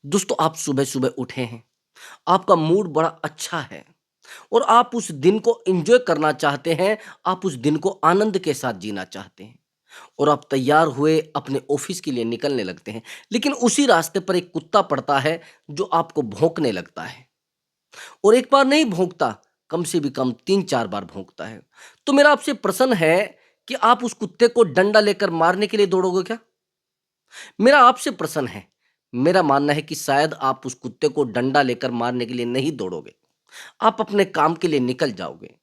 दोस्तों आप सुबह-सुबह उठे हैं, आपका मूड बड़ा अच्छा है और आप उस दिन को एन्जॉय करना चाहते हैं, आप उस दिन को आनंद के साथ जीना चाहते हैं और आप तैयार हुए अपने ऑफ़िस के लिए निकलने लगते हैं। लेकिन उसी रास्ते पर एक कुत्ता पड़ता है जो आपको भौंकने लगता है और एक बार नहीं भौंकता, कम से भी कम 3-4 बार भौंकता है। तो मेरा आपसे प्रश्न है कि आप उस कुत्ते को डंडा लेकर मारने के लिए दौड़ोगे क्या? मेरा आपसे प्रश्न है, मेरा मानना है कि शायद आप उस कुत्ते को डंडा लेकर मारने के लिए नहीं दौड़ोगे, आप अपने काम के लिए निकल जाओगे।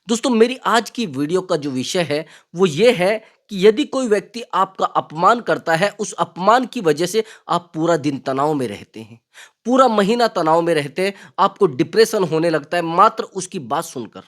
दोस्तों मेरी आज की वीडियो का जो विषय है, वो ये है कि यदि कोई व्यक्ति आपका अपमान करता है, उस अपमान की वजह से आप पूरा दिन तनाव में रहते हैं, पूरा महीना तनाव में रहते हैं, आपको डिप्रेशन होने लगता है मात्र उसकी बात सुनकर।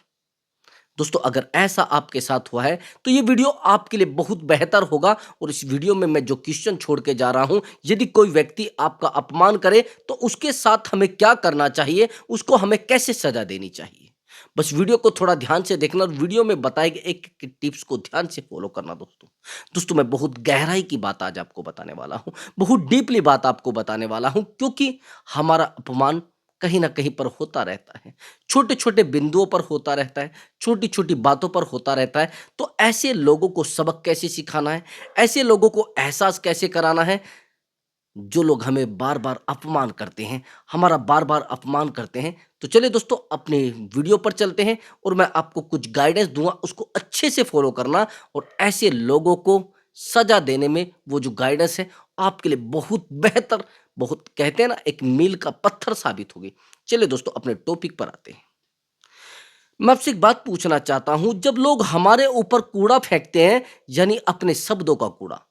दोस्तों अगर ऐसा आपके साथ हुआ है तो ये वीडियो आपके लिए बहुत बेहतर होगा और इस वीडियो में मैं जो क्वेश्चन छोड़ के जा रहा हूं, यदि कोई व्यक्ति आपका अपमान करे तो उसके साथ हमें क्या करना चाहिए, उसको हमें कैसे सजा देनी चाहिए। बस वीडियो को थोड़ा ध्यान से देखना और वीडियो में बताए गए एक टिप्स को ध्यान से फॉलो करना। दोस्तों मैं बहुत गहराई की बात आज आपको बताने वाला हूं, बहुत डीपली बात आपको बताने वाला हूं, क्योंकि हमारा अपमान कहीं ना कहीं पर होता रहता है, छोटे-छोटे बिंदुओं पर होता रहता है, छोटी-छोटी बातों पर होता रहता है। तो ऐसे लोगों को सबक कैसे सिखाना है, ऐसे लोगों को एहसास कैसे कराना है, जो लोग हमें बार-बार अपमान करते हैं, हमारा बार-बार अपमान करते हैं। तो चलिए दोस्तों अपने वीडियो पर चलते हैं और मैं आपको कुछ गाइडेंस दूँगा, उसको अच्छे से फ़ॉलो करना और ऐसे लोगों को सज़ा देने में वो जो गाइडेंस है, आपके लिए बहुत बेहतर, बहुत कहते हैं ना एक मील का पत्थर साबित होगी। चलिए दोस्तों अपने टॉपिक पर आते हैं। मैं आपसे एक बात पूछना चाहता हूँ, जब लोग हमारे ऊपर कूड़ा फेंकते हैं, यानी अपने शब्दों का कूड़ा,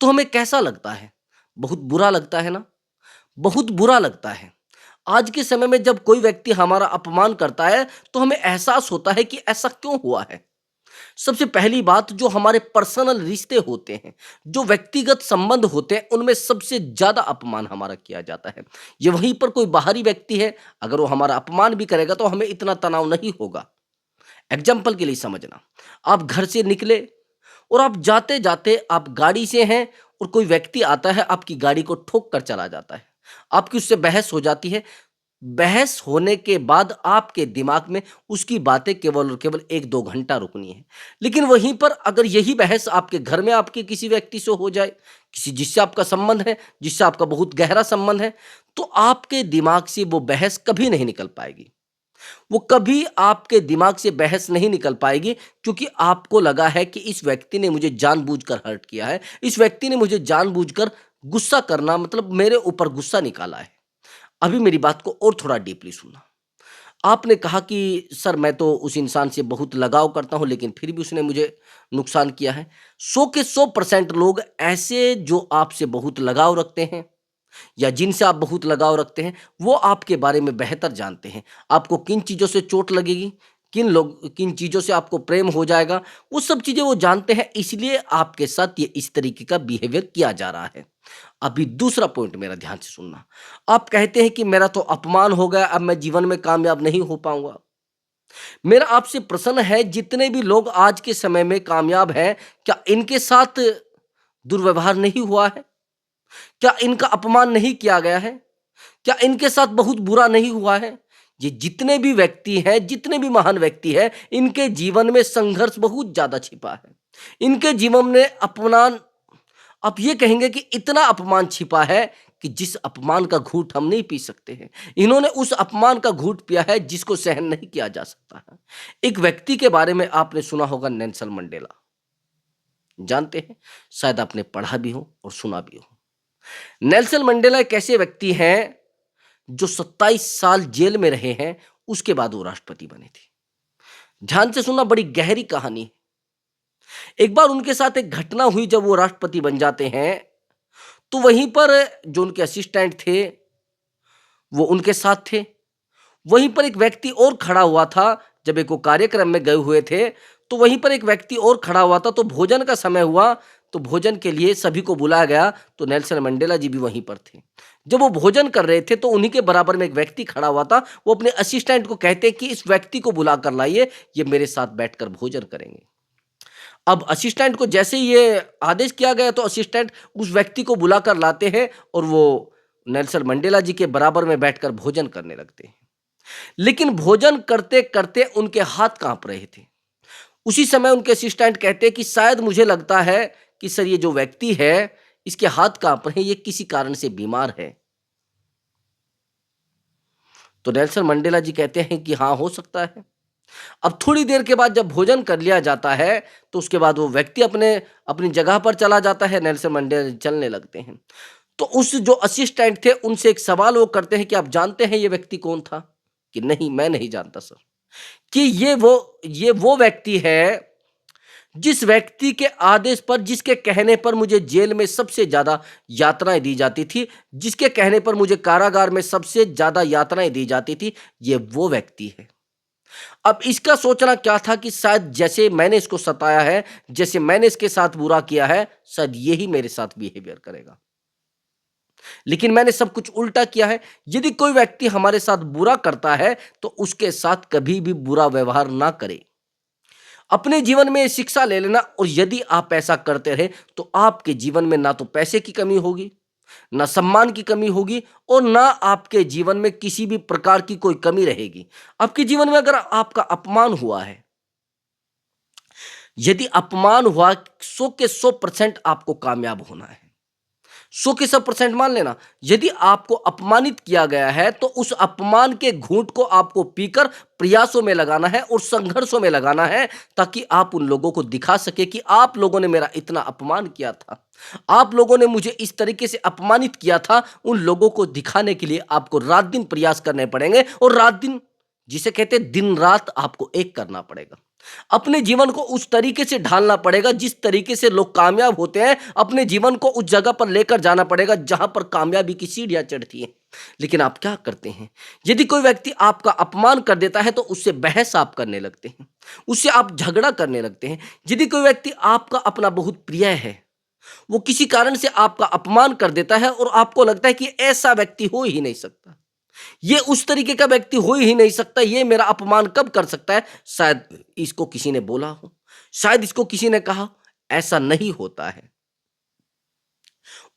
तो हमें कैसा लगता है? बहुत बुरा लगता है ना? बहुत बुरा लगता है। आज के समय में जब कोई व्यक्ति हमारा अपमान करता है, तो हमें एहसास होता है कि ऐसा क्यों हुआ है? सबसे पहली बात, जो हमारे पर्सनल रिश्ते होते हैं, जो व्यक्तिगत संबंध होते हैं, उनमें सबसे ज़्यादा अपमान हमारा किया जाता है। ये वहीं पर कोई बाहरी व्यक्ति है, अगर वो हमारा अपमान भी करेगा तो हमें इतना तनाव नहीं होगा। एग्जाम्पल के लिए समझना, आप घर से निकले और आप जाते-जाते आप गाड़ी से हैं और कोई व्यक्ति आता है, आपकी गाड़ी को ठोक कर चला जाता है। आपकी उससे बहस हो जाती है। बहस होने के बाद आपके दिमाग में उसकी बातें केवल और केवल 1-2 घंटा रुकनी है। लेकिन वहीं पर अगर यही बहस आपके घर में आपके किसी व्यक्ति से हो जाए, किसी जिससे आपका संबंध है, जिससे आपका बहुत गहरा संबंध है, तो आपके दिमाग से वो बहस कभी नहीं निकल पाएगी। वो कभी आपके दिमाग से बहस नहीं निकल पाएगी, क्योंकि आपको लगा है कि इस व्यक्ति ने मुझे जानबूझकर हर्ट किया है, इस व्यक्ति ने मुझे जानबूझकर गुस्सा करना मतलब मेरे ऊपर गुस्सा निकाला है। अभी मेरी बात को और थोड़ा डीपली सुनना। आपने कहा कि सर मैं तो उस इंसान से बहुत लगाव करता हूँ, लेकिन फिर भी उसने मुझे नुकसान किया है। 100 के 100% लोग ऐसे जो आपसे बहुत लगाव रखते हैं या जिनसे आप बहुत लगाव रखते हैं, वो आपके बारे में बेहतर जानते हैं। आपको किन चीज़ों से चोट लगेगी, किन चीज़ों से आपको प्रेम हो जाएगा, वो सब चीज़ें वो जानते हैं, इसलिए आपके साथ ये इस तरीके का बिहेवियर किया जा रहा है। अभी दूसरा पॉइंट मेरा ध्यान से सुनना। आप कहते हैं कि मेरा तो अपमान हो गया, अब मैं जीवन में कामयाब नहीं हो पाऊँगा। मेरा आपसे प्रश्न है, जितने भी लोग आज के समय में कामयाब हैं, क्या इनके साथ दुर्व्यवहार नहीं हुआ है? क्या इनका अपमान नहीं किया गया है? क्या इनके साथ बहुत बुरा नहीं हुआ है? ये जितने भी व्यक्ति हैं, जितने भी महान व्यक्ति हैं, इनके जीवन में संघर्ष बहुत ज़्यादा छिपा है। इनके जीवन में अपमान, आप ये कहेंगे कि इतना अपमान छिपा है कि जिस अपमान का घूँट हम नहीं पी सकते हैं। इन्होंने उस अपमान का घूँट पिया है जिसको सहन नहीं किया जा सकता है। एक व्यक्ति के बारे में आपने सुना होगा, नेल्सन मंडेला। जानते हैं? शायद आपने पढ़ा भी हो और सुना भी हो। नेल्सन मंडेला एक ऐसे व्यक्ति हैं जो 27 साल जेल में रहे हैं, उसके बाद वो राष्ट्रपति बने थे। ध्यान से सुनना, बड़ी गहरी कहानी है। एक बार उनके साथ एक घटना हुई, जब वो राष्ट्रपति बन जाते हैं, तो वहीं पर जो उनके असिस्टेंट थे, वो उनके साथ थे। वहीं पर एक व्यक्ति और खड़ा हुआ था, जब एक वो कार्यक्रम में गए हुए थे, तो वहीं पर एक व्यक्ति और खड़ा हुआ था, तो भोजन का समय हुआ, तो भोजन के लिए सभी को बुलाया गया, तो नेल्सन मंडेला जी भी वहीं पर थे। जब वो भोजन कर रहे थे, तो उन्हीं के बराबर में एक व्यक्ति खड़ा हुआ था, वो अपने असिस्टेंट को कहते कि इस व्यक्ति को बुला कर लाइए, ये मेरे साथ बैठकर भोजन करेंगे। अब असिस्टेंट को जैसे ही ये आदेश किया गया, तो असिस्टेंट उस व्यक्ति को बुलाकर लाते हैं और वो नेल्सन मंडेला जी के बराबर में बैठकर भोजन करने लगते हैं। लेकिन भोजन करते-करते उनके हाथ काँप रहे थे। उसी समय उनके असिस्टेंट कहते हैं कि शायद मुझे लगता है कि सर ये जो व्यक्ति है, इसके हाथ काँप रहे हैं, ये किसी कारण से बीमार है। तो नेल्सन मंडेला जी कहते हैं कि हाँ, हो सकता है। अब थोड़ी देर के बाद जब भोजन कर लिया जाता है, तो उसके बाद वो व्यक्ति अपनी जगह पर चला जाता है, नेल्सन मंडेला जी चलने लगते हैं। तो उस जो असिस्टेंट थे, उनसे एक सवाल वो करते हैं कि आप जानते हैं ये व्यक्ति कौन था? कि नहीं, मैं नहीं जानता सर। कि ये वो व्यक्ति है, जिस व्यक्ति के आदेश पर, जिसके कहने पर मुझे जेल में सबसे ज़्यादा यातनाएँ दी जाती थी, जिसके कहने पर मुझे कारागार में सबसे ज़्यादा यातनाएँ दी जाती थी, ये वो व्यक्ति है। अब इसका सोचना क्या था कि शायद जैसे मैंने इसको सताया है, जैसे मैंने इसके साथ बुरा किया है, शायद यही मेरे साथ बिहेवियर करेगा। लेकिन मैंने सब कुछ उल्टा किया है। यदि कोई व्यक्ति हमारे साथ बुरा करता है, तो उसके साथ कभी भी बुरा व्यवहार ना करें। अपने जीवन में शिक्षा ले लेना, और यदि आप ऐसा करते रहे, तो आपके जीवन में ना तो पैसे की कमी होगी, ना सम्मान की कमी होगी, और ना आपके जीवन में किसी भी प्रकार की कोई कमी रहेगी। आपके जीवन में अगर आपका अपमान हुआ है, यदि अपमान हुआ, 100 के 100% आपको कामयाब होना है। 100 के 100% मान लेना। यदि आपको अपमानित किया गया है, तो उस अपमान के घूंट को आपको पीकर प्रयासों में लगाना है और संघर्षों में लगाना है, ताकि आप उन लोगों को दिखा सके कि आप लोगों ने मेरा इतना अपमान किया था। आप लोगों ने मुझे इस तरीके से अपमानित किया था। उन लोगों को दिखाने के लिए आपको रात-दिन प्रयास करने पड़ेंगे, और रात-दिन, जिसे कहते हैं दिन-रात, आपको एक करना पड़ेगा। अपने जीवन को उस तरीके से ढालना पड़ेगा जिस तरीके से लोग कामयाब होते हैं। अपने जीवन को उस जगह पर लेकर जाना पड़ेगा जहां पर कामयाबी की सीढ़ियां चढ़ती हैं। लेकिन आप क्या करते हैं? यदि कोई व्यक्ति आपका अपमान कर देता है, तो उससे बहस आप करने लगते हैं, उससे आप झगड़ा करने लगते हैं। यदि कोई व्यक्ति आपका अपना बहुत प्रिय है, वो किसी कारण से आपका अपमान कर देता है, और आपको लगता है कि ऐसा व्यक्ति हो ही नहीं सकता, ये उस तरीके का व्यक्ति हो ही नहीं सकता, ये मेरा अपमान कब कर सकता है? शायद इसको किसी ने बोला हो, शायद इसको किसी ने कहा, ऐसा नहीं होता है।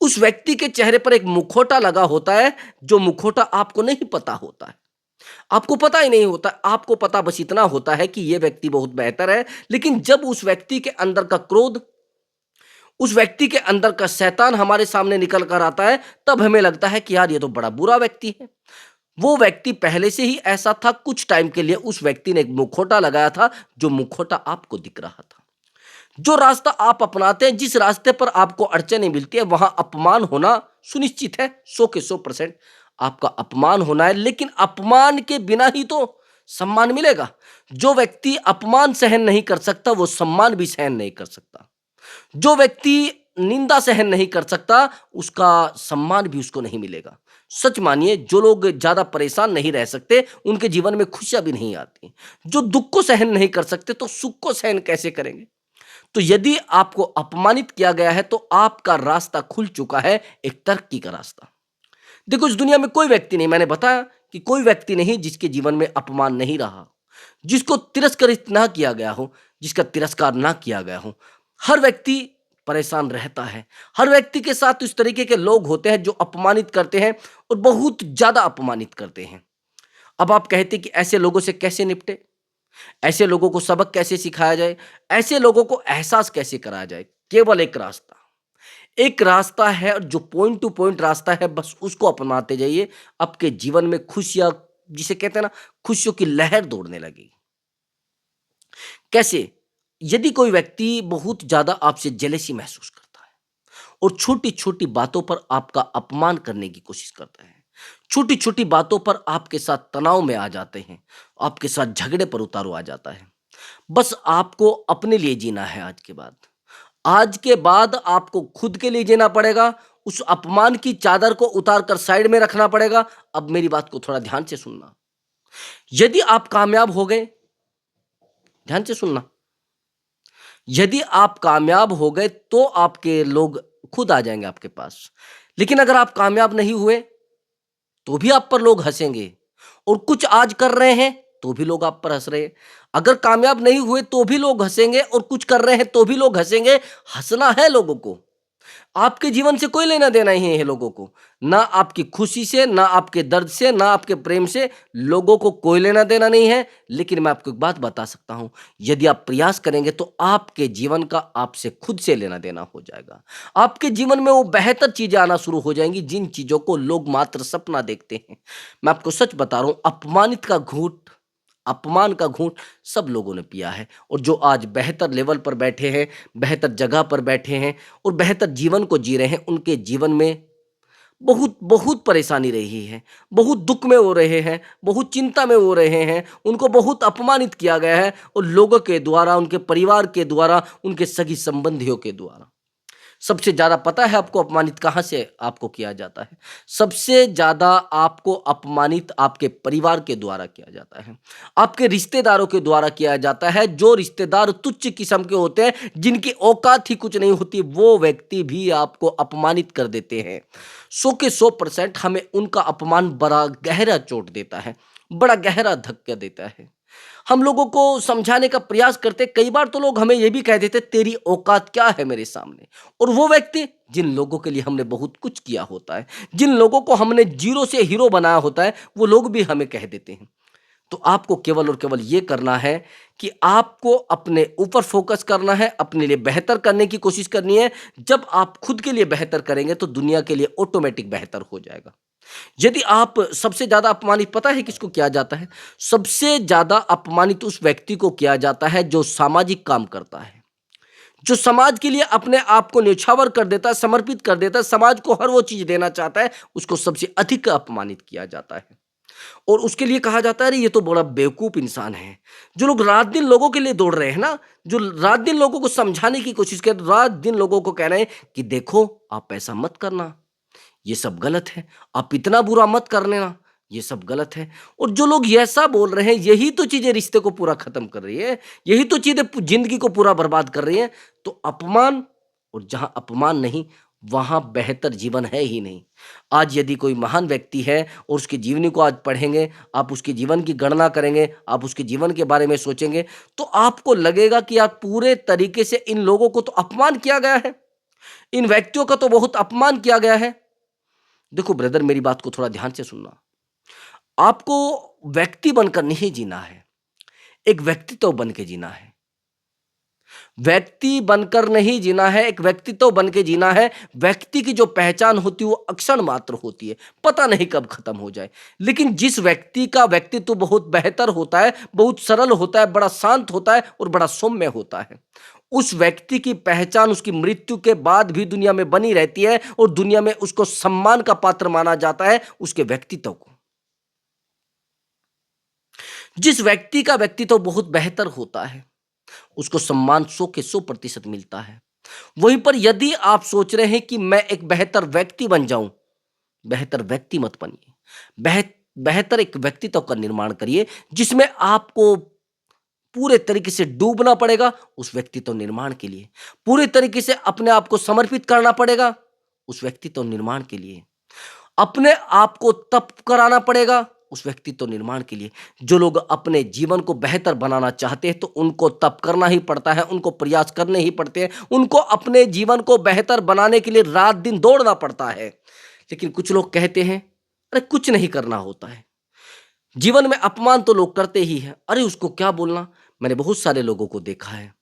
उस व्यक्ति के चेहरे पर एक मुखौटा लगा होता है, जो मुखौटा आपको नहीं पता होता है। आपको पता ही नहीं होता, आपको पता बस इतना होता है कि ये व्यक्ति बहुत बेहतर है। लेकिन जब उस व्यक्ति के अंदर का क्रोध, उस व्यक्ति के अंदर का शैतान हमारे सामने निकल कर आता है, तब हमें लगता है कि यार ये तो बड़ा बुरा व्यक्ति है। वो व्यक्ति पहले से ही ऐसा था, कुछ टाइम के लिए उस व्यक्ति ने एक मुखौटा लगाया था, जो मुखौटा आपको दिख रहा था। जो रास्ता आप अपनाते हैं, जिस रास्ते पर आपको अड़चनें मिलती है, वहां अपमान होना सुनिश्चित है। 100 के 100% आपका अपमान होना है, लेकिन अपमान के बिना ही तो सम्मान मिलेगा। जो व्यक्ति अपमान सहन नहीं कर सकता, वो सम्मान भी सहन नहीं कर सकता। जो व्यक्ति निंदा सहन नहीं कर सकता, उसका सम्मान भी उसको नहीं मिलेगा। सच मानिए, जो लोग ज़्यादा परेशान नहीं रह सकते, उनके जीवन में खुशियाँ भी नहीं आती। जो दुःख को सहन नहीं कर सकते, तो सुख को सहन कैसे करेंगे? तो यदि आपको अपमानित किया गया है, तो आपका रास्ता खुल चुका है, एक तरक्की का रास्ता। देखो, इस दुनिया में कोई व्यक्ति नहीं, मैंने बताया कि कोई व्यक्ति नहीं जिसके जीवन में अपमान नहीं रहा, जिसको तिरस्कृत ना किया गया हो, जिसका तिरस्कार ना किया गया हो। हर व्यक्ति परेशान रहता है। हर व्यक्ति के साथ इस तरीके के लोग होते हैं, जो अपमानित करते हैं, और बहुत ज़्यादा अपमानित करते हैं। अब आप कहते हैं कि ऐसे लोगों से कैसे निपटें? ऐसे लोगों को सबक कैसे सिखाया जाए? ऐसे लोगों को एहसास कैसे कराया जाए? केवल एक रास्ता है, और जो पॉइंट टू पॉइंट रास्ता है, बस उसको अपनाते जाइए। आपके जीवन में खुशियाँ, जिसे कहते हैं ना, खुशियों की लहर दौड़ने लगेगी। कैसे? यदि कोई व्यक्ति बहुत ज़्यादा आपसे जेलसी महसूस करता है, और छोटी-छोटी बातों पर आपका अपमान करने की कोशिश करता है, छोटी-छोटी बातों पर आपके साथ तनाव में आ जाते हैं, आपके साथ झगड़े पर उतारू आ जाता है। बस आपको अपने लिए जीना है आज के बाद। आज के बाद आपको खुद के लिए जीना पड़ेगा, उस अपमान की चादर को उतार कर साइड में रखना पड़ेगा। अब मेरी बात को थोड़ा ध्यान से सुनना। यदि आप कामयाब हो गए, ध्यान से सुनना, यदि आप कामयाब हो गए, तो आपके लोग खुद आ जाएँगे आपके पास। लेकिन अगर आप कामयाब नहीं हुए, तो भी आप पर लोग हँसेंगे, और कुछ आज कर रहे हैं, तो भी लोग आप पर हँस रहे हैं। अगर कामयाब नहीं हुए, तो भी लोग हँसेंगे, और कुछ कर रहे हैं, तो भी लोग हँसेंगे। हँसना है लोगों को, आपके जीवन से कोई लेना देना ही है लोगों को। ना आपकी खुशी से, ना आपके दर्द से, ना आपके प्रेम से, लोगों को कोई लेना देना नहीं है। लेकिन मैं आपको एक बात बता सकता हूँ, यदि आप प्रयास करेंगे तो आपके जीवन का आपसे खुद से लेना देना हो जाएगा। आपके जीवन में वो बेहतर चीज़ें आना शुरू हो जाएँगी जिन चीज़ों को लोग मात्र सपना देखते हैं। मैं आपको सच बता रहा हूँ, अपमान का घूंट सब लोगों ने पिया है, और जो आज बेहतर लेवल पर बैठे हैं, बेहतर जगह पर बैठे हैं और बेहतर जीवन को जी रहे हैं, उनके जीवन में बहुत बहुत परेशानी रही है, बहुत दुख में हो रहे हैं, बहुत चिंता में हो रहे हैं, उनको बहुत अपमानित किया गया है, और लोगों के द्वारा, उनके परिवार के द्वारा, उनके सगी संबंधियों के द्वारा। सबसे ज़्यादा पता है आपको अपमानित कहाँ से आपको किया जाता है? सबसे ज़्यादा आपको अपमानित आपके परिवार के द्वारा किया जाता है। आपके रिश्तेदारों के द्वारा किया जाता है। जो रिश्तेदार तुच्छ किस्म के होते हैं, जिनकी औकात ही कुछ नहीं होती, वो व्यक्ति भी आपको अपमानित कर देते हैं। 100 के 100% हमें उनका अपमान बड़ा गहरा चोट देता है, बड़ा गहरा धक्का देता है। हम लोगों को समझाने का प्रयास करते, कई बार तो लोग हमें ये भी कह देते, तेरी औकात क्या है मेरे सामने। और वो व्यक्ति जिन लोगों के लिए हमने बहुत कुछ किया होता है, जिन लोगों को हमने जीरो से हीरो बनाया होता है, वो लोग भी हमें कह देते हैं। तो आपको केवल और केवल ये करना है कि आपको अपने ऊपर फोकस करना है, अपने लिए बेहतर करने की कोशिश करनी है। जब आप खुद के लिए बेहतर करेंगे तो दुनिया के लिए ऑटोमेटिक बेहतर हो जाएगा। यदि आप सबसे ज़्यादा अपमानित पता है किसको किया जाता है? सबसे ज़्यादा अपमानित उस व्यक्ति को किया जाता है जो सामाजिक काम करता है, जो समाज के लिए अपने आप को न्यौछावर कर देता है, समर्पित कर देता है, समाज को हर वो चीज़ देना चाहता है, उसको सबसे अधिक अपमानित किया जाता है। और उसके लिए कहा जाता है, अरे ये तो बड़ा बेवकूफ़ इंसान है। जो लोग रात दिन लोगों के लिए दौड़ रहे हैं ना, जो रात दिन लोगों को समझाने की कोशिश कर, रात दिन लोगों को कह रहे हैं कि देखो आप ऐसा मत करना, ये सब गलत है, आप इतना बुरा मत कर लेना, ये सब गलत है। और जो लोग ये ऐसा बोल रहे हैं, यही तो चीज़ें रिश्ते को पूरा ख़त्म कर रही है, यही तो चीज़ें ज़िंदगी को पूरा बर्बाद कर रही हैं। तो अपमान, और जहाँ अपमान नहीं, वहाँ बेहतर जीवन है ही नहीं। आज यदि कोई महान व्यक्ति है और उसकी जीवनी को आज पढ़ेंगे, आप उसके जीवन की गणना करेंगे, आप उसके जीवन के बारे में सोचेंगे, तो आपको लगेगा कि यार पूरे तरीके से इन लोगों को तो अपमान किया गया है, इन व्यक्तियों का तो बहुत अपमान किया गया है। देखो ब्रदर, मेरी बात को थोड़ा ध्यान से सुनना। आपको व्यक्ति बनकर नहीं जीना है, एक व्यक्तित्व बन के जीना है। व्यक्ति बनकर नहीं जीना है, एक व्यक्तित्व बन के जीना है। व्यक्ति की जो पहचान होती है वो अक्षण मात्र होती है, पता नहीं कब खत्म हो जाए। लेकिन जिस व्यक्ति का व्यक्तित्व बहुत बेहतर होता है, बहुत सरल होता है, बड़ा शांत होता है और बड़ा सौम्य होता है, उस व्यक्ति की पहचान उसकी मृत्यु के बाद भी दुनिया में बनी रहती है, और दुनिया में उसको सम्मान का पात्र माना जाता है, उसके व्यक्तित्व को। जिस व्यक्ति का व्यक्तित्व बहुत बेहतर होता है, उसको सम्मान 100 के 100% मिलता है। वहीं पर यदि आप सोच रहे हैं कि मैं एक बेहतर व्यक्ति बन जाऊं, बेहतर व्यक्ति मत बनिए। बेहतर एक व्यक्तित्व का निर्माण करिए, जिसमें आपको पूरे तरीके से डूबना पड़ेगा उस व्यक्तित्व निर्माण के लिए, पूरे तरीके से अपने आप को समर्पित करना पड़ेगा उस व्यक्तित्व निर्माण के लिए, अपने आप को तप कराना पड़ेगा उस व्यक्तित्व निर्माण के लिए। जो लोग अपने जीवन को बेहतर बनाना चाहते हैं तो उनको तप करना ही पड़ता है, उनको प्रयास करने ही पड़ते हैं, उनको अपने जीवन को बेहतर बनाने के लिए रात दिन दौड़ना पड़ता है। लेकिन कुछ लोग कहते हैं, अरे कुछ नहीं करना होता है, जीवन में अपमान तो लोग करते ही हैं, अरे उसको क्या बोलना। मैंने बहुत सारे लोगों को देखा है,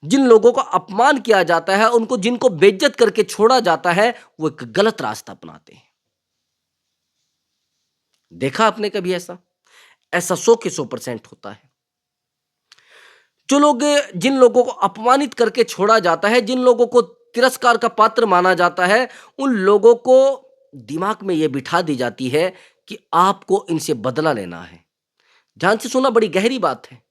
जिन लोगों का अपमान किया जाता है, उनको जिनको बेइज्जत करके छोड़ा जाता है, वो एक गलत रास्ता अपनाते हैं। देखा आपने कभी ऐसा? ऐसा 100 के 100% होता है। जो लोग, जिन लोगों को अपमानित करके छोड़ा जाता है, जिन लोगों को तिरस्कार का पात्र माना जाता है, उन लोगों को दिमाग में ये बिठा दी जाती है कि आपको इनसे बदला लेना है। ध्यान से सुना, बड़ी गहरी बात है।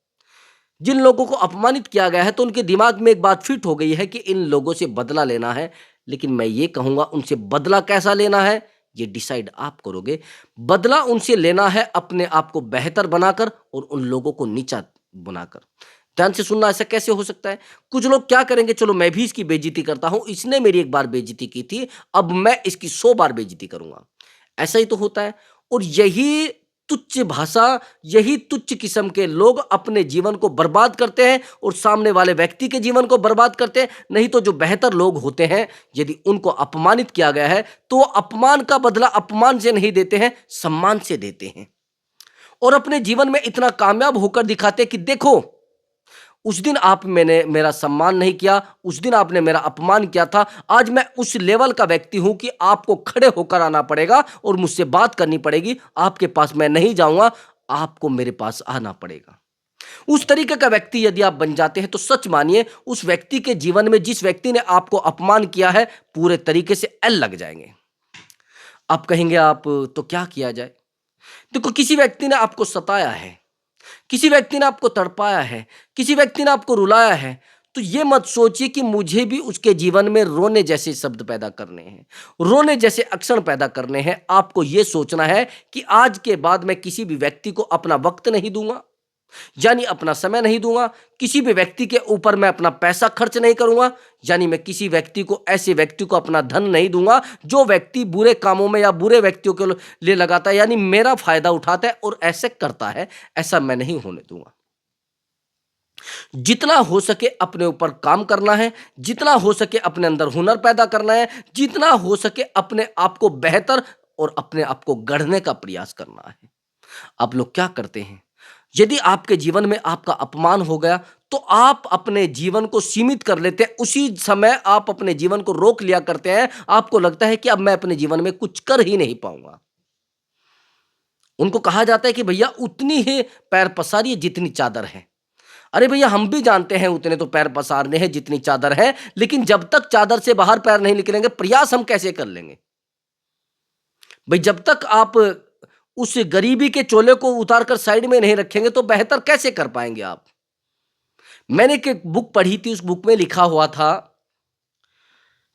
जिन लोगों को अपमानित किया गया है तो उनके दिमाग में एक बात फिट हो गई है कि इन लोगों से बदला लेना है। लेकिन मैं ये कहूँगा, उनसे बदला कैसा लेना है ये डिसाइड आप करोगे। बदला उनसे लेना है अपने आप को बेहतर बनाकर और उन लोगों को नीचा बनाकर। ध्यान से सुनना, ऐसा कैसे हो सकता है? कुछ लोग क्या करेंगे, चलो मैं भी इसकी बेइज्जती करता हूँ, इसने मेरी एक बार बेइज्जती की थी, अब मैं इसकी 100 बार बेइज्जती करूंगा। ऐसा ही तो होता है। और यही तुच्छ भाषा, यही तुच्छ किस्म के लोग अपने जीवन को बर्बाद करते हैं और सामने वाले व्यक्ति के जीवन को बर्बाद करते हैं। नहीं तो जो बेहतर लोग होते हैं, यदि उनको अपमानित किया गया है तो वो अपमान का बदला अपमान से नहीं देते हैं, सम्मान से देते हैं और अपने जीवन में इतना कामयाब होकर दिखाते हैं कि देखो, उस दिन आप मैंने मेरा सम्मान नहीं किया, उस दिन आपने मेरा अपमान किया था। आज मैं उस लेवल का व्यक्ति हूं कि आपको खड़े होकर आना पड़ेगा और मुझसे बात करनी पड़ेगी। आपके पास मैं नहीं जाऊंगा, आपको मेरे पास आना पड़ेगा। उस तरीके का व्यक्ति यदि आप बन जाते हैं तो सच मानिए, उस व्यक्ति के जीवन में जिस व्यक्ति ने आपको अपमान किया है, पूरे तरीके से एल लग जाएंगे। आप कहेंगे, आप तो क्या किया जाए? देखो, किसी व्यक्ति ने आपको सताया है, किसी व्यक्ति ने आपको तड़पाया है, किसी व्यक्ति ने आपको रुलाया है, तो ये मत सोचिए कि मुझे भी उसके जीवन में रोने जैसे शब्द पैदा करने हैं, रोने जैसे अक्षर पैदा करने हैं। आपको ये सोचना है कि आज के बाद मैं किसी भी व्यक्ति को अपना वक्त नहीं दूंगा, यानी अपना समय नहीं दूंगा। किसी भी व्यक्ति के ऊपर मैं अपना पैसा खर्च नहीं करूंगा, यानी मैं किसी व्यक्ति को, ऐसे व्यक्ति को अपना धन नहीं दूंगा जो व्यक्ति बुरे कामों में या बुरे व्यक्तियों के लिए लगाता है, यानी मेरा फायदा उठाता है और ऐसे करता है। ऐसा मैं नहीं होने दूंगा। जितना हो सके अपने ऊपर काम करना है, जितना हो सके अपने अंदर हुनर पैदा करना है, जितना हो सके अपने आप को बेहतर और अपने आप को गढ़ने का प्रयास करना है। आप लोग क्या करते हैं? यदि आपके जीवन में आपका अपमान हो गया तो आप अपने जीवन को सीमित कर लेते हैं, उसी समय आप अपने जीवन को रोक लिया करते हैं। आपको लगता है कि अब मैं अपने जीवन में कुछ कर ही नहीं पाऊंगा। उनको कहा जाता है कि भैया उतनी ही पैर पसारिए जितनी चादर है। अरे भैया, हम भी जानते हैं उतने तो पैर पसारने हैं जितनी चादर है, लेकिन जब तक चादर से बाहर पैर नहीं निकलेंगे, प्रयास हम कैसे कर लेंगे? भाई, जब तक आप उस गरीबी के चोले को उतारकर साइड में नहीं रखेंगे तो बेहतर कैसे कर पाएंगे आप? मैंने एक बुक पढ़ी थी, उस बुक में लिखा हुआ था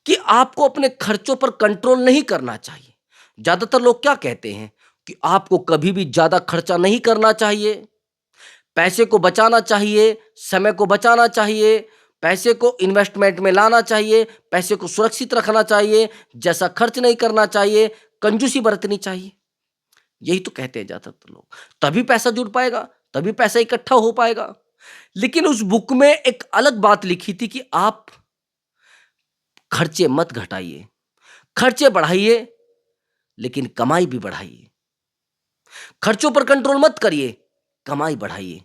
कि आपको अपने खर्चों पर कंट्रोल नहीं करना चाहिए। ज्यादातर लोग क्या कहते हैं कि आपको कभी भी ज्यादा खर्चा नहीं करना चाहिए, पैसे को बचाना चाहिए, समय को बचाना चाहिए, पैसे को इन्वेस्टमेंट में लाना चाहिए, पैसे को सुरक्षित रखना चाहिए, जैसा खर्च नहीं करना चाहिए, कंजूसी बरतनी चाहिए। यही तो कहते हैं ज्यादातर लोग। तभी पैसा जुड़ पाएगा, तभी पैसा इकट्ठा हो पाएगा। लेकिन उस बुक में एक अलग बात लिखी थी कि आप खर्चे मत घटाइए, खर्चे बढ़ाइए, लेकिन कमाई भी बढ़ाइए। खर्चों पर कंट्रोल मत करिए, कमाई बढ़ाइए।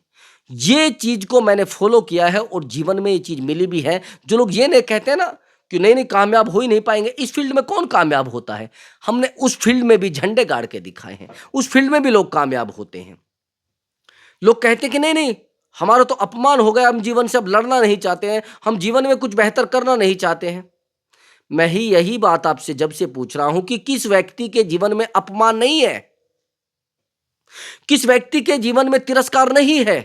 ये चीज को मैंने फॉलो किया है और जीवन में ये चीज मिली भी है। जो लोग ये नहीं कहते हैं ना कि नहीं नहीं कामयाब हो ही नहीं पाएंगे, इस फील्ड में कौन कामयाब होता है? हमने उस फील्ड में भी झंडे गाड़ के दिखाए हैं, उस फील्ड में भी लोग कामयाब होते हैं। लोग कहते हैं कि नहीं नहीं, हमारा तो अपमान हो गया, हम जीवन से अब लड़ना नहीं चाहते हैं, हम जीवन में कुछ बेहतर करना नहीं चाहते हैं। मैं ही यही बात आपसे जब से पूछ रहा हूं कि किस व्यक्ति के जीवन में अपमान नहीं है, किस व्यक्ति के जीवन में तिरस्कार नहीं है।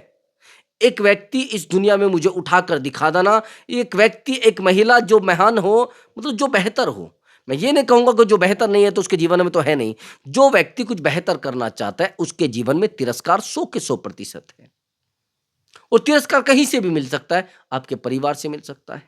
एक व्यक्ति इस दुनिया में मुझे उठाकर दिखा देना, एक व्यक्ति, एक महिला जो महान हो, मतलब जो बेहतर हो। मैं ये नहीं कहूंगा कि जो बेहतर नहीं है तो उसके जीवन में तो है नहीं। जो व्यक्ति कुछ बेहतर करना चाहता है उसके जीवन में तिरस्कार 100 के 100% है। और तिरस्कार कहीं से भी मिल सकता है, आपके परिवार से मिल सकता है,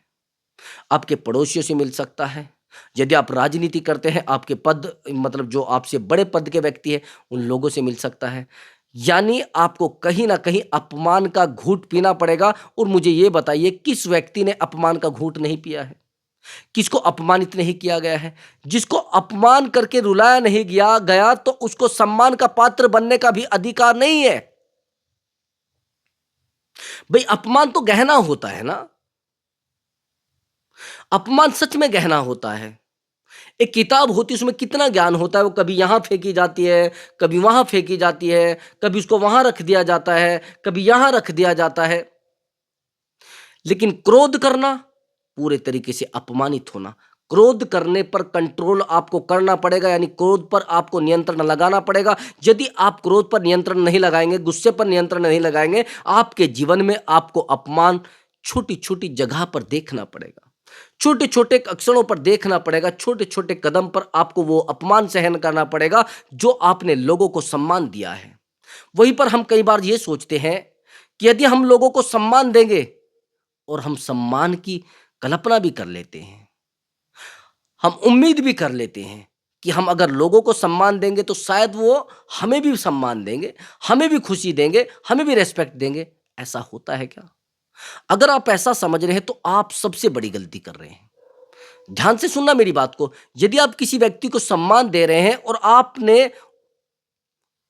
आपके पड़ोसियों से मिल सकता है। यदि आप राजनीति करते हैं, आपके पद, मतलब जो आपसे बड़े पद के व्यक्ति हैं, उन लोगों से मिल सकता है। यानी आपको कहीं ना कहीं अपमान का घूंट पीना पड़ेगा। और मुझे ये बताइए, किस व्यक्ति ने अपमान का घूंट नहीं पिया है? किसको अपमानित नहीं किया गया है? जिसको अपमान करके रुलाया नहीं गया तो उसको सम्मान का पात्र बनने का भी अधिकार नहीं है। भाई, अपमान तो गहना होता है ना, अपमान सच में गहना होता है। एक किताब होती है, उसमें कितना ज्ञान होता है, वो कभी यहाँ फेंकी जाती है, कभी वहाँ फेंकी जाती है, कभी उसको वहाँ रख दिया जाता है, कभी यहाँ रख दिया जाता है। लेकिन क्रोध करना, पूरे तरीके से अपमानित होना। क्रोध करने पर कंट्रोल आपको करना पड़ेगा, यानी क्रोध पर आपको नियंत्रण लगाना पड़ेगा। यदि आप क्रोध पर नियंत्रण नहीं लगाएंगे, गुस्से पर नियंत्रण नहीं लगाएंगे, आपके जीवन में आपको अपमान छोटी छोटी जगह पर देखना पड़ेगा, छोटे छोटे अक्षरों पर देखना पड़ेगा, छोटे छोटे कदम पर आपको वो अपमान सहन करना पड़ेगा जो आपने लोगों को सम्मान दिया है। वहीं पर हम कई बार ये सोचते हैं कि यदि हम लोगों को सम्मान देंगे, और हम सम्मान की कल्पना भी कर लेते हैं, हम उम्मीद भी कर लेते हैं कि हम अगर लोगों को सम्मान देंगे तो शायद वो हमें भी सम्मान देंगे, हमें भी खुशी देंगे, हमें भी रिस्पेक्ट देंगे। ऐसा होता है क्या? अगर आप ऐसा समझ रहे हैं तो आप सबसे बड़ी गलती कर रहे हैं। ध्यान से सुनना मेरी बात को। यदि आप किसी व्यक्ति को सम्मान दे रहे हैं और आपने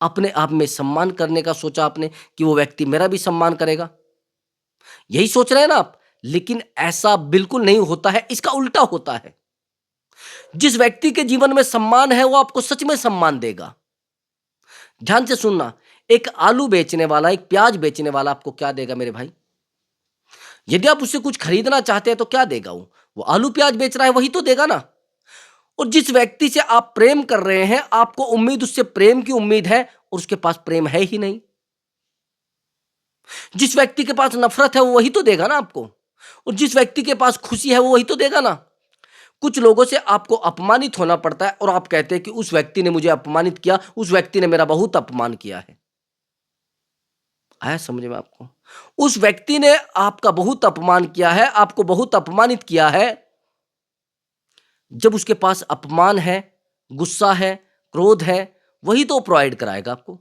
अपने आप में सम्मान करने का सोचा आपने कि वो व्यक्ति मेरा भी सम्मान करेगा, यही सोच रहे हैं ना आप? लेकिन ऐसा बिल्कुल नहीं होता है, इसका उल्टा होता है। जिस व्यक्ति के जीवन में सम्मान है वो आपको सच में सम्मान देगा। ध्यान से सुनना, एक आलू बेचने वाला, एक प्याज बेचने वाला आपको क्या देगा मेरे भाई? यदि आप उससे कुछ खरीदना चाहते हैं तो क्या देगा वो आलू प्याज बेच रहा है वही तो देगा ना। और जिस व्यक्ति से आप प्रेम कर रहे हैं, आपको उम्मीद उससे प्रेम की उम्मीद है और उसके पास प्रेम है ही नहीं। जिस व्यक्ति के पास नफरत है वो वही तो देगा ना आपको, और जिस व्यक्ति के पास खुशी है वो वही तो देगा ना। कुछ लोगों से आपको अपमानित होना पड़ता है और आप कहते हैं कि उस व्यक्ति ने मुझे अपमानित किया, उस व्यक्ति ने मेरा बहुत अपमान किया है। आया समझ में आपको? उस व्यक्ति ने आपका बहुत अपमान किया है, आपको बहुत अपमानित किया है। जब उसके पास अपमान है, गुस्सा है, क्रोध है, वही तो प्रोवाइड कराएगा आपको।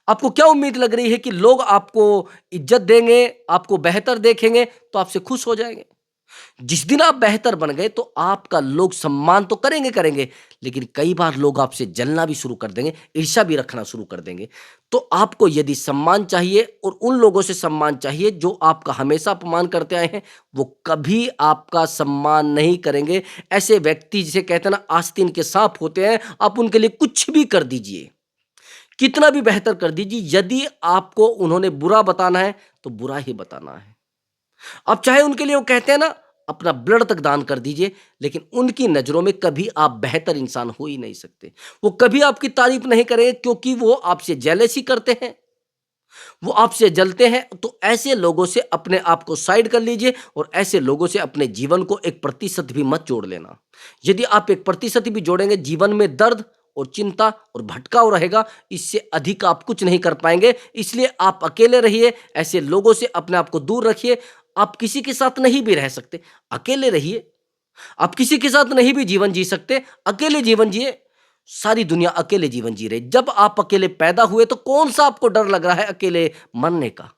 आपको क्या उम्मीद लग रही है कि लोग आपको इज्जत देंगे, आपको बेहतर देखेंगे तो आपसे खुश हो जाएंगे? जिस दिन आप बेहतर बन गए तो आपका लोग सम्मान तो करेंगे करेंगे, लेकिन कई बार लोग आपसे जलना भी शुरू कर देंगे, ईर्ष्या भी रखना शुरू कर देंगे। तो आपको यदि सम्मान चाहिए और उन लोगों से सम्मान चाहिए जो आपका हमेशा अपमान करते आए हैं, वो कभी आपका सम्मान नहीं करेंगे। ऐसे व्यक्ति जिसे कहते हैं ना आस्तीन के सांप होते हैं, आप उनके लिए कुछ भी कर दीजिए, कितना भी बेहतर कर दीजिए, यदि आपको उन्होंने बुरा बताना है तो बुरा ही बताना है। आप चाहे उनके लिए वो कहते हैं ना अपना ब्लड तक दान कर दीजिए, लेकिन उनकी नज़रों में कभी आप बेहतर इंसान हो ही नहीं सकते। वो कभी आपकी तारीफ नहीं करेंगे क्योंकि वो आपसे जेलसी करते हैं, वो आपसे जलते हैं। तो ऐसे लोगों से अपने आप को साइड कर लीजिए और ऐसे लोगों से अपने जीवन को 1% भी मत जोड़ लेना। यदि आप 1% भी जोड़ेंगे, जीवन में दर्द और चिंता और भटकाव रहेगा, इससे अधिक आप कुछ नहीं कर पाएंगे। इसलिए आप अकेले रहिए, ऐसे लोगों से अपने आप को दूर रखिए। आप किसी के साथ नहीं भी रह सकते, अकेले रहिए। आप किसी के साथ नहीं भी जीवन जी सकते, अकेले जीवन जिए। सारी दुनिया अकेले जीवन जी रही। जब आप अकेले पैदा हुए तो कौन सा आपको डर लग रहा है अकेले मरने का?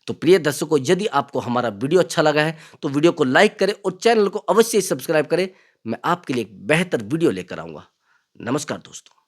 तो प्रिय दर्शकों, यदि आपको हमारा वीडियो अच्छा लगा है तो वीडियो को लाइक करें और चैनल को अवश्य सब्सक्राइब करें। मैं आपके लिए एक बेहतर वीडियो लेकर आऊंगा। नमस्कार दोस्तों।